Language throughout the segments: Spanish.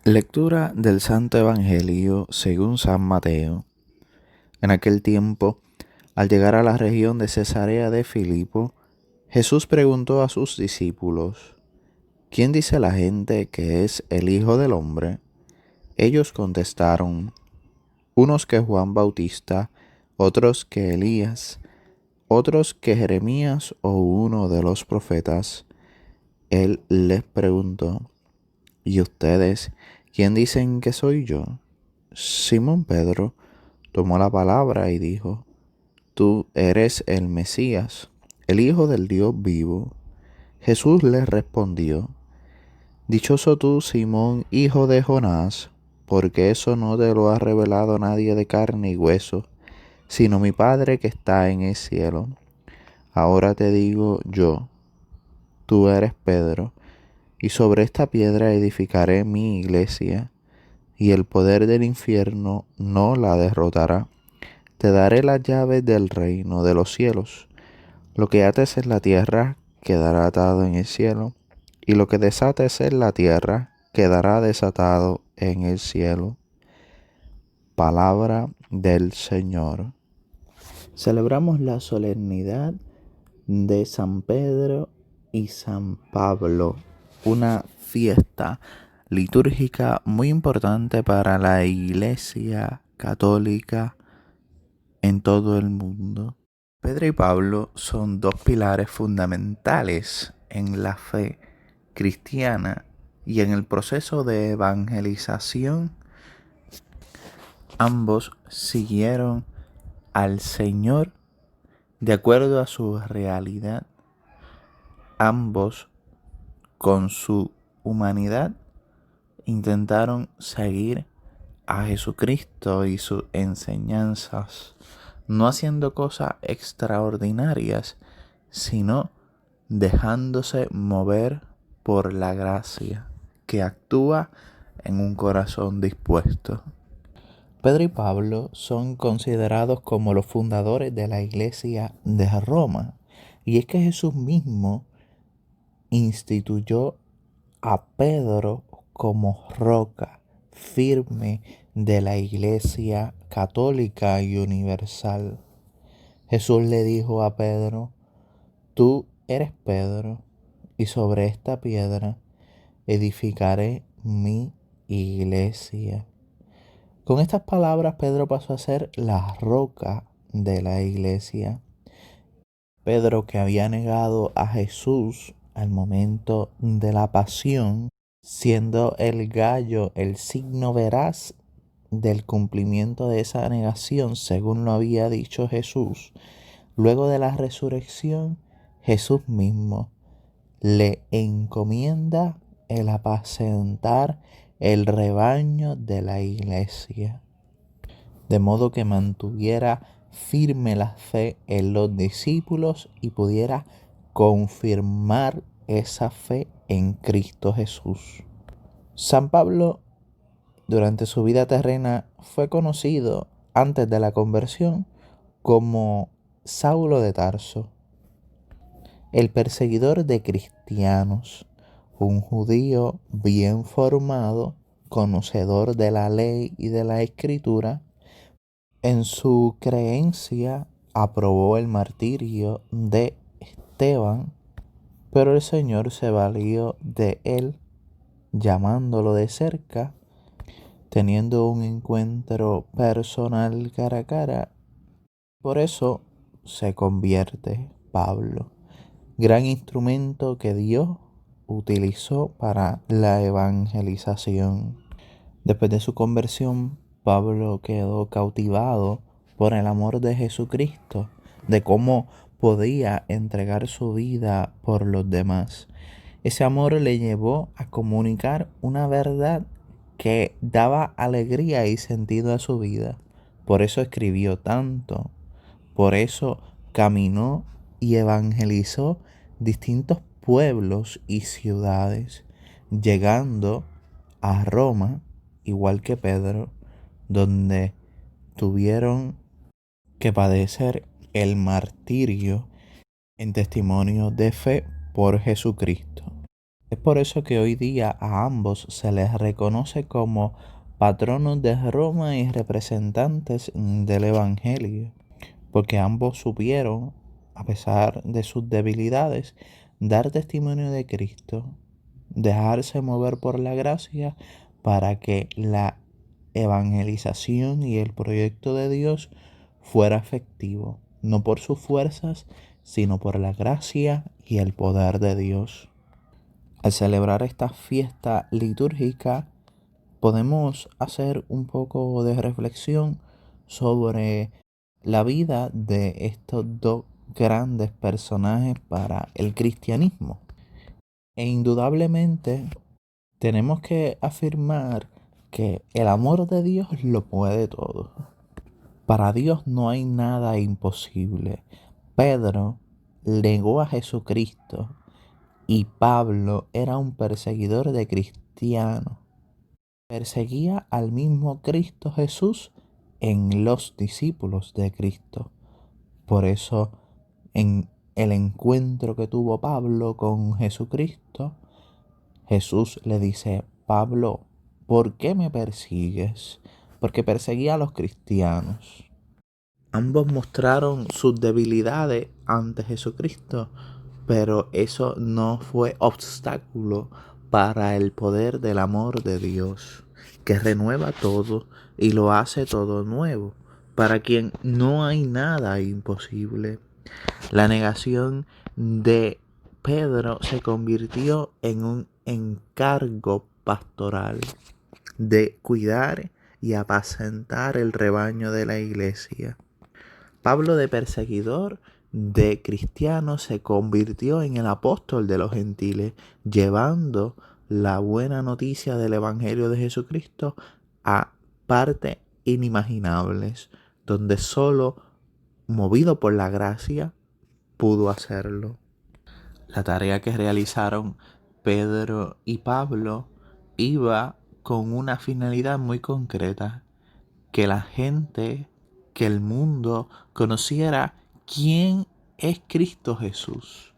Lectura del Santo Evangelio según San Mateo. En aquel tiempo, al llegar a la región de Cesarea de Filipo, Jesús preguntó a sus discípulos: ¿Quién dice la gente que es el Hijo del Hombre? Ellos contestaron: unos que Juan Bautista, otros que Elías, otros que Jeremías o uno de los profetas. Él les preguntó: ¿y ustedes quién dicen que soy yo? Simón Pedro tomó la palabra y dijo: Tú eres el Mesías, el Hijo del Dios vivo. Jesús les respondió: Dichoso tú, Simón, hijo de Jonás, porque eso no te lo ha revelado nadie de carne y hueso, sino mi Padre que está en el cielo. Ahora te digo yo: tú eres Pedro, y sobre esta piedra edificaré mi iglesia, y el poder del infierno no la derrotará. Te daré las llaves del reino de los cielos. Lo que ates en la tierra quedará atado en el cielo, y lo que desates en la tierra quedará desatado en el cielo. Palabra del Señor. Celebramos la solemnidad de San Pedro y San Pablo, una fiesta litúrgica muy importante para la Iglesia católica en todo el mundo. Pedro y Pablo son dos pilares fundamentales en la fe cristiana y en el proceso de evangelización. Ambos siguieron al Señor de acuerdo a su realidad. Ambos, con su humanidad, intentaron seguir a Jesucristo y sus enseñanzas, no haciendo cosas extraordinarias, sino dejándose mover por la gracia que actúa en un corazón dispuesto. Pedro y Pablo son considerados como los fundadores de la Iglesia de Roma, y es que Jesús mismo instituyó a Pedro como roca firme de la Iglesia católica y universal. Jesús le dijo a Pedro: Tú eres Pedro, y sobre esta piedra edificaré mi iglesia. Con estas palabras, Pedro pasó a ser la roca de la iglesia. Pedro, que había negado a Jesús al momento de la pasión, siendo el gallo el signo veraz del cumplimiento de esa negación, según lo había dicho Jesús, luego de la resurrección, Jesús mismo le encomienda el apacentar el rebaño de la iglesia, de modo que mantuviera firme la fe en los discípulos y pudiera confirmar esa fe en Cristo Jesús. San Pablo, durante su vida terrena, fue conocido antes de la conversión como Saulo de Tarso, el perseguidor de cristianos, un judío bien formado, conocedor de la ley y de la escritura. En su creencia aprobó el martirio de Esteban, pero el Señor se valió de él, llamándolo de cerca, teniendo un encuentro personal cara a cara. Por eso se convierte Pablo, gran instrumento que Dios utilizó para la evangelización. Después de su conversión, Pablo quedó cautivado por el amor de Jesucristo, de cómo podía entregar su vida por los demás. Ese amor le llevó a comunicar una verdad que daba alegría y sentido a su vida. Por eso escribió tanto, por eso caminó y evangelizó distintos pueblos y ciudades, llegando a Roma, igual que Pedro, donde tuvieron que padecer el martirio en testimonio de fe por Jesucristo. Es por eso que hoy día a ambos se les reconoce como patronos de Roma y representantes del Evangelio, porque ambos supieron, a pesar de sus debilidades, dar testimonio de Cristo, dejarse mover por la gracia para que la evangelización y el proyecto de Dios fuera efectivo, no por sus fuerzas, sino por la gracia y el poder de Dios. Al celebrar esta fiesta litúrgica, podemos hacer un poco de reflexión sobre la vida de estos dos grandes personajes para el cristianismo. E indudablemente tenemos que afirmar que el amor de Dios lo puede todo. Para Dios no hay nada imposible. Pedro negó a Jesucristo y Pablo era un perseguidor de cristianos. Perseguía al mismo Cristo Jesús en los discípulos de Cristo. Por eso, en el encuentro que tuvo Pablo con Jesucristo, Jesús le dice: Pablo, ¿por qué me persigues? Porque perseguía a los cristianos. Ambos mostraron sus debilidades ante Jesucristo, pero eso no fue obstáculo para el poder del amor de Dios, que renueva todo y lo hace todo nuevo, para quien no hay nada imposible. La negación de Pedro se convirtió en un encargo pastoral de cuidar y apacentar el rebaño de la iglesia. Pablo, de perseguidor de cristianos, se convirtió en el apóstol de los gentiles, llevando la buena noticia del Evangelio de Jesucristo a partes inimaginables, donde solo movido por la gracia pudo hacerlo. La tarea que realizaron Pedro y Pablo iba con una finalidad muy concreta: que la gente, que el mundo conociera quién es Cristo Jesús,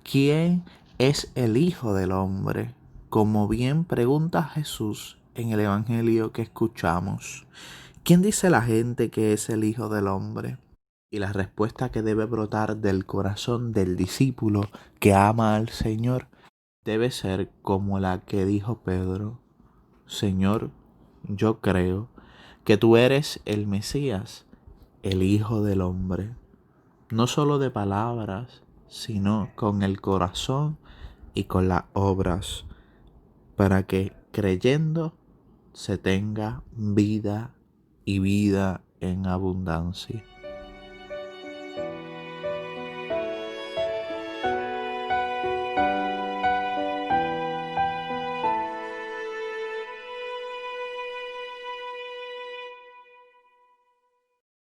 quién es el Hijo del Hombre, como bien pregunta Jesús en el Evangelio que escuchamos. ¿Quién dice la gente que es el Hijo del Hombre? Y la respuesta que debe brotar del corazón del discípulo que ama al Señor debe ser como la que dijo Pedro: Señor, yo creo que tú eres el Mesías, el Hijo del Hombre, no solo de palabras, sino con el corazón y con las obras, para que creyendo se tenga vida y vida en abundancia.